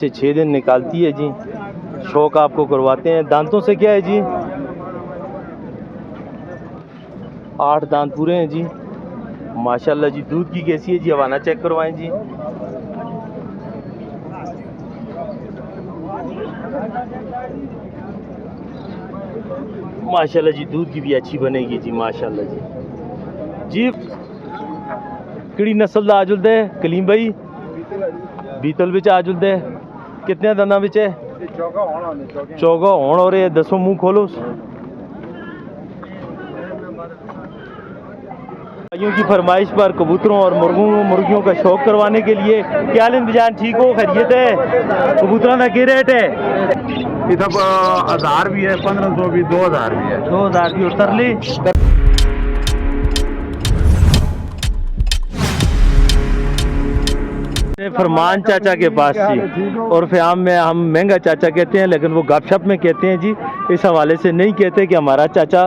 से 6 दिन निकालती है जी। शौक आपको करवाते हैं। दांतों से क्या है जी? 8 दांत पूरे हैं जी माशाल्लाह जी। दूध की कैसी है जी? हवाना चेक करवाएं जी। माशाल्लाह जी दूध की भी अच्छी बनेगी जी माशाल्लाह जी। जी किड़ी नस्ल दा आजुल दे कलीम भाई? बीतल विच आजुल दे कितने दंदा विच है? चौगा होण और ये दसो मुंह खोलो। भाइयों की फरमाइश पर कबूतरों और मुर्गियों का शौक करवाने के लिए क्या इंतजाम ठीक हो खैरियत है? कबूतरों का क्या रेट है? इधर 1000 भी है, 1500 भी, 2000 भी है। 2000 की उतर ली। फरमान चाचा के पास जी। और फ़याम में हम महंगा चाचा कहते हैं, लेकिन वो गपशप में कहते हैं जी। इस हवाले से नहीं कहते कि हमारा चाचा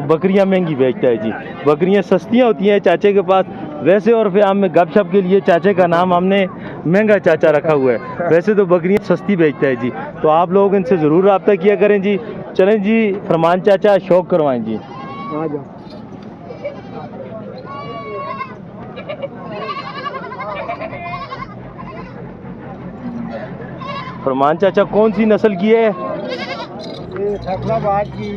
बकरियां महंगी बेचता है जी। बकरियां सस्तियां होती हैं चाचे के पास। वैसे और फ़याम में गपशप के लिए चाचे का नाम हमने महंगा चाचा रखा हुआ है। वैसे तो बकरियां सस्ती बेचता है जी। तो आप लोग इनसे ज़रूर रब्ता किया करें जी। चलें जी फरमान चाचा शौक करवाएं जी। फरमान चाचा कौन सी नस्ल की है? फैसलाबाद की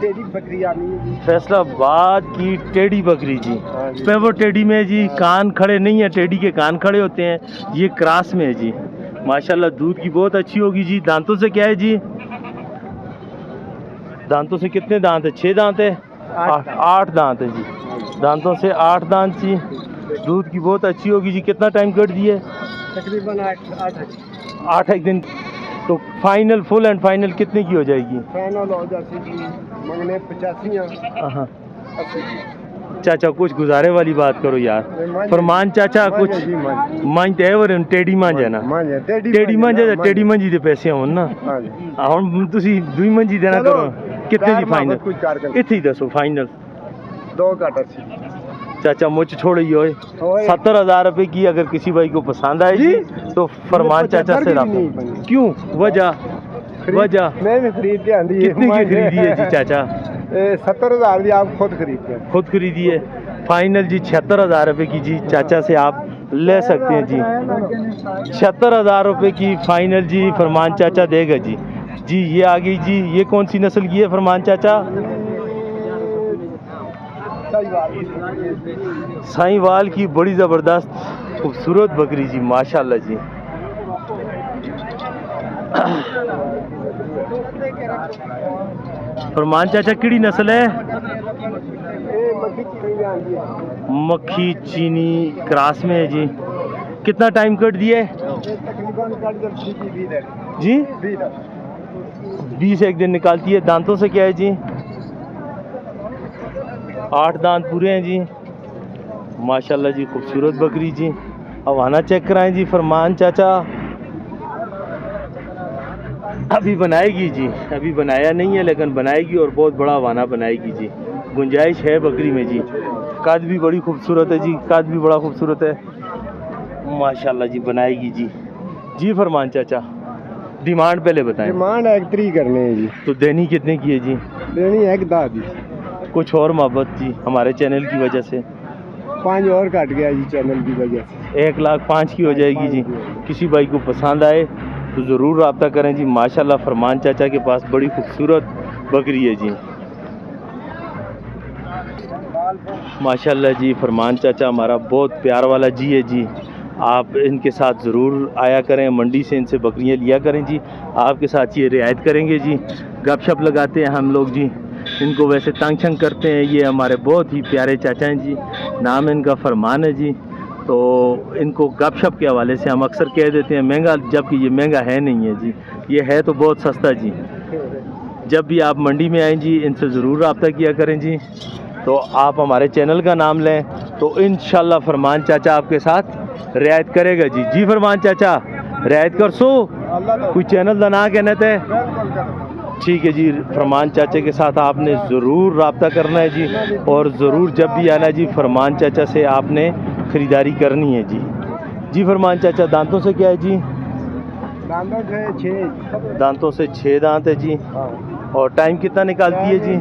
टेढ़ी बकरी आनी है जी। फैसलाबाद की टेढ़ी बकरी जी। पे वो टेढ़ी में जी कान खड़े नहीं है, टेढ़ी के कान खड़े होते हैं। ये क्रास में है जी माशाल्लाह। दूध की बहुत अच्छी होगी जी। दांतों से क्या है जी? दांतों से कितने दांत है? 6 दांत है? 8 दांत है जी। दांतों से 8 दांत जी। दूध की बहुत अच्छी होगी जी। कितना टाइम कट दिए? तकरीबन 8 एक दिन। तो फाइनल फुल एंड फाइनल कितने की हो जाएगी? फाइनल हो जाती जी मंगने 85। हाँ चाचा कुछ गुजारे वाली बात करो यार। फरमान चाचा कुछ मांझते है और टेढ़ी मांझ है ना? टेढ़ी मांझ है, टेढ़ी मांझी दे पैसे होन ना। हुन तुसी दूई मांझी देना करो। कितने दी फाइनल? इत्थे ही दसो फाइनल। 2 घट 80। चाचा मुझ छोड़ी होए 70,000 रुपए की। अगर किसी भाई को पसंद आए जी तो फरमान चाचा से रब्ता। क्यों? वजह मैं भी खरीद आंदी है। कितने की खरीदी है जी चाचा? 70,000 की आप खुद खरीदते हैं। खुद खरीदी है। फाइनल जी 76,000 रुपए की जी चाचा से आप ले सकते हैं जी। 76,000 रुपए की फाइनल जी फरमान चाचा देगा जी। जी ये आ गई जी। ये कौन सी नस्ल की है फरमान चाचा? साहिवाल की बड़ी ज़बरदस्त खूबसूरत बकरी जी माशाल्लाह जी। फरमान चाचा किड़ी नस्ल है? मक्खी चीनी क्रास में है जी। कितना टाइम कट दिए जी? 20 एक दिन निकालती है। दांतों से क्या है जी? 8 दांत पूरे हैं जी माशाल्लाह जी। खूबसूरत बकरी जी। हवाना चेक कराएं जी फरमान चाचा। अभी बनाएगी जी। अभी बनाया नहीं है लेकिन बनाएगी और बहुत बड़ा हवाना बनाएगी जी। गुंजाइश है बकरी में जी। कद भी बड़ी खूबसूरत है जी। कद भी बड़ा खूबसूरत है माशाल्लाह जी। बनाएगी जी। जी फरमान चाचा डिमांड पहले बताएं। डिमांड 1 करने है जी। तो देनी कितने की है जी? देनी 1 दी। कुछ और मोहब्बत जी हमारे चैनल की वजह से? 5 और कट गया जी चैनल की वजह से। 1,05,000 की हो जाएगी जी। किसी भाई को पसंद आए तो ज़रूर रब्ता करें जी। माशाल्लाह फरमान चाचा के पास बड़ी खूबसूरत बकरी है जी माशाल्लाह जी। फरमान चाचा हमारा बहुत प्यार वाला जी है जी। आप इनके साथ ज़रूर आया करें। मंडी से इनसे बकरियां लिया करें जी। आपके साथ ये रियायत करेंगे जी। गपशप लगाते हैं हम लोग जी। इनको वैसे तंग शंग करते हैं। ये हमारे बहुत ही प्यारे चाचा हैं जी। नाम इनका फरमान है जी। तो इनको गपशप के हवाले से हम अक्सर कह देते हैं महंगा, जबकि ये महंगा है नहीं है जी। ये है तो बहुत सस्ता जी। जब भी आप मंडी में आएँ जी इनसे ज़रूर रब्ता किया करें जी। तो आप हमारे चैनल का नाम लें तो इंशाल्लाह फरमान चाचा आपके साथ रियायत करेगा जी। जी फरमान चाचा रियायत कर सो कोई चैनल का ना कहना थे। ठीक है जी। फरमान चाचा के साथ आपने ज़रूर रब्ता करना है जी। और ज़रूर जब भी आना जी फरमान चाचा से आपने ख़रीदारी करनी है जी। जी फरमान चाचा दांतों से क्या है जी? दांतों से 6 दांतों से 6 दांत है जी। हाँ। और टाइम कितना निकालती है जी?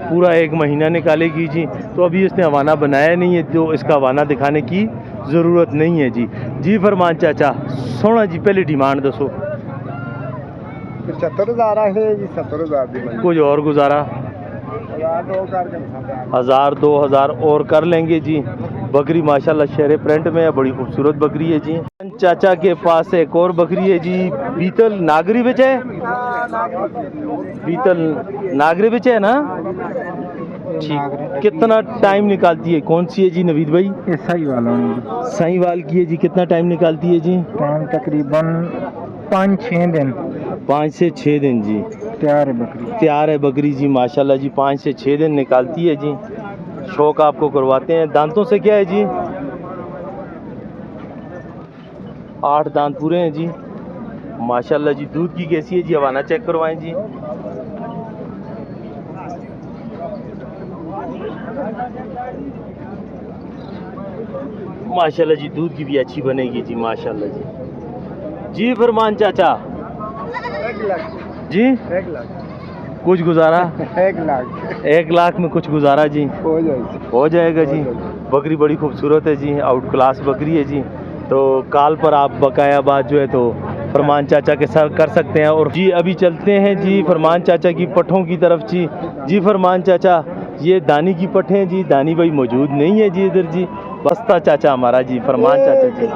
पूरा 1 महीना निकालेगी जी। तो अभी इसने हवाना बनाया नहीं है, तो इसका हवाना दिखाने की ज़रूरत नहीं है जी। जी फरमान चाचा, सोना जी पहले डिमांड दसो। 75,000 है जी, 70,000 दी कुछ और गुजारा? 1000 2000 और कर लेंगे जी। बकरी माशाल्लाह शेरे प्रिंट में है, बड़ी खूबसूरत बकरी है जी। चाचा के पास एक और बकरी है जी, बीतल नागरी बिच है, बीतल नागरी बिच है ना? ठीक। कितना टाइम निकालती है? कौन सी है जी नवीद भाई? ये सही वाला साईवाल की है जी। कितना टाइम निकालती है जी? टाइम तकरीबन 5-6 दिन। 5 से 6 दिन जी। तैयार है बकरी। तैयार है बकरी जी माशाल्लाह जी। 5 से 6 दिन निकालती है जी। शौक आपको करवाते हैं। दांतों से क्या है जी? 8 दांत पूरे हैं जी माशाल्लाह जी। दूध की कैसी है जी? हवाना चेक करवाएं जी। माशाल्लाह जी दूध की भी अच्छी बनेगी जी माशाल्लाह जी। जी फरमान चाचा 1 लाख जी। 1 लाख कुछ गुजारा? 1 लाख 1 लाख में कुछ गुजारा जी? हो जाएगा जी। बकरी बड़ी खूबसूरत है जी, आउट क्लास बकरी है जी। तो कॉल पर आप बकाया बात जो है तो फरमान चाचा के साथ कर सकते हैं। और जी अभी चलते हैं जी फरमान चाचा की पट्ठों की तरफ जी। जी फरमान चाचा, ये दानी की पट्ठे हैं जी। दानी भाई मौजूद नहीं है जी इधर जी। बस्ता चाचा हमारा जी, फरमान चाचा जी।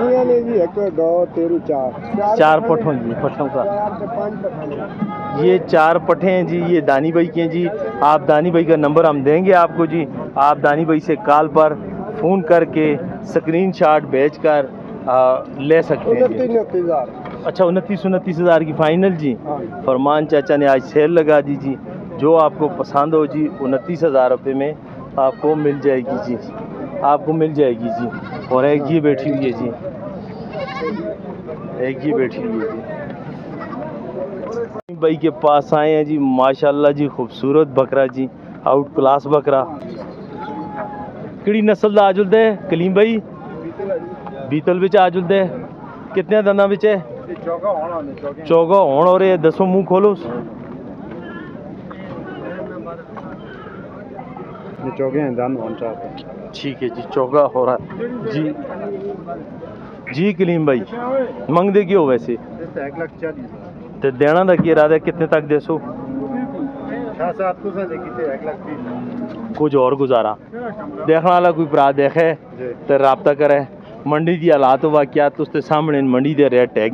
1 2 3 4 पट्ठों जी, पट्ठों का 4 से 5 ये 4 पट्ठे हैं जी। ये दानी भाई के हैं जी। आप दानी भाई का नंबर हम देंगे आपको जी। आप दानी भाई से कॉल पर फ़ोन करके स्क्रीनशॉट भेजकर ले सकते हैं जी। 29,000। अच्छा 29 हज़ार की फ़ाइनल जी। फरमान चाचा ने आज सेल लगा दी जी। जो आपको पसंद हो जी 29,000 रुपये में आपको मिल जाएगी जी, आपको मिल जाएगी जी। और एक ये बैठी हुई है जी, एक ये बैठी हुई है जी। भाई के पास आए हैं जी माशाल्लाह जी। खूबसूरत बकरा जी, आउट क्लास बकरा। किड़ी नस्ल दा आजुल दे कलीम भाई? बीतल बिच आजुल दे। कितने दंदा बिच है? चौगा होण। और ये दसो मुंह खोलो। चौके हैं दान होना चाहते। ठीक है जी, चौगा हो रहा है जी। जी कलीम भाई मंग दे क्यों वैसे? 1,40,000 तो देना का की इरादा है? कितने तक देसो? 6-7 तो से देखी थे 1,30,000। कुछ और गुजारा? देखने वाला कोई भरा देखे तो रबता करे। मंडी की हालात वाकयात उसके सामने मंडी के रेट है।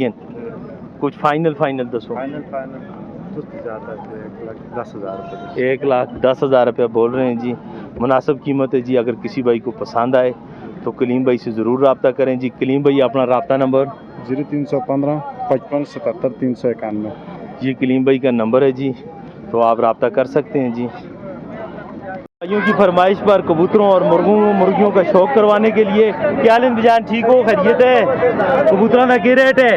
कुछ फाइनल दसो। फाइनल 1,10,000 1,10,000 रुपया बोल रहे हैं जी। मुनासिब कीमत है जी। अगर किसी भाई को पसंद आए तो कलीम भाई से ज़रूर रब्ता करें जी। कलीम भाई अपना रब्ता नंबर 0315 55 77 391। ये कलीम भाई का नंबर है जी, तो आप रब्ता कर सकते हैं जी। भाइयों की फरमाइश पर कबूतरों और मुर्गियों का शौक करवाने के लिए क्या इंतजाम ठीक हो? खैरियत है? कबूतरों का क्या रेट है?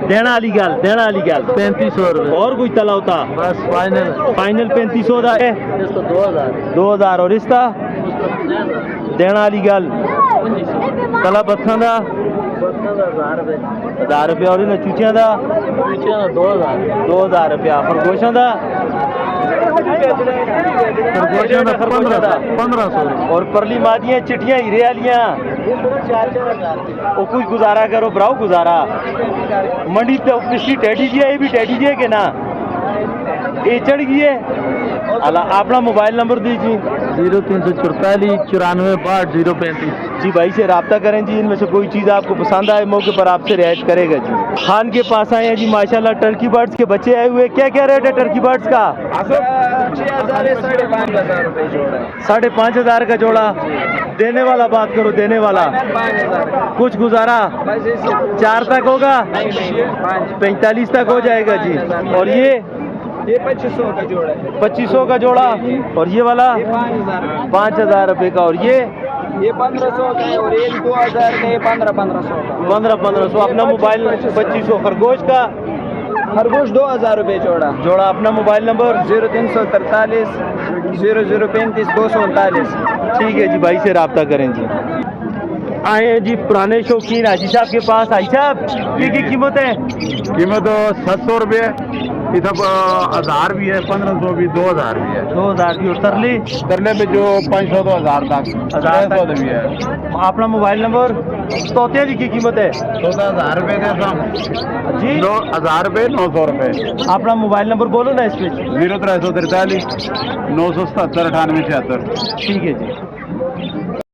देना वाली गल 3500 रुपये। और कुछ तला होता? बस फाइनल 3500 का है। 2000 और इसका देना वाली गल तला बत्थां का 1000 रुपया। और इन्हें चूचियां का 2000 रुपया। खरगोशों का 1500। और परली मादियाँ चिट्ठियाँ हीरे वालियाँ वो कुछ गुजारा करो ब्राउ गुजारा। मंडी तो पिछली टैडी जी है, ये भी टैडी जी है कि ना? ये चढ़ गई है। अपना मोबाइल नंबर दीजिए। 0344 94 62 035। जी भाई से रब्ता करें जी। इनमें से कोई चीज़ आपको पसंद आए मौके पर आपसे रियायत करेगा जी। खान के पास आए हैं जी माशाल्लाह। टर्की बर्ड्स के बच्चे आए हुए। क्या क्या रेट है टर्की बर्ड्स का? 5,500 का जोड़ा। देने वाला बात करो, देने वाला कुछ गुजारा 4 तक होगा? 45 तक हो जाएगा जी। और ये 2500 का जोड़ा है। 2500 का जोड़ा। और ये वाला 5,000 रुपये का। और ये 1500 का है। और ये 2000 का है। 1500 का। 1500। अपना मोबाइल 2500। खरगोश का? खरगोश 2000 रुपये जोड़ा। अपना मोबाइल नंबर 0343 0035 239। ठीक है जी, भाई से रब्ता करें जी। आए हैं जी पुराने शौकीन हाजी साहब के पास। हाजी साहब की कीमत है? कीमत 700 रुपये, इधर 1000 भी है, 1500 भी, 2000 भी है। 2000 की। और तरली तरले में जो 500 तो 1000 तक, 1000 तक। 600 भी है। अपना मोबाइल नंबर। तोते की कीमत है? तो 1000 रुपये दे जी 1000 रुपये, 900 रुपये। अपना मोबाइल नंबर बोलो ना इस पे। 0343 977 98 76। ठीक है जी।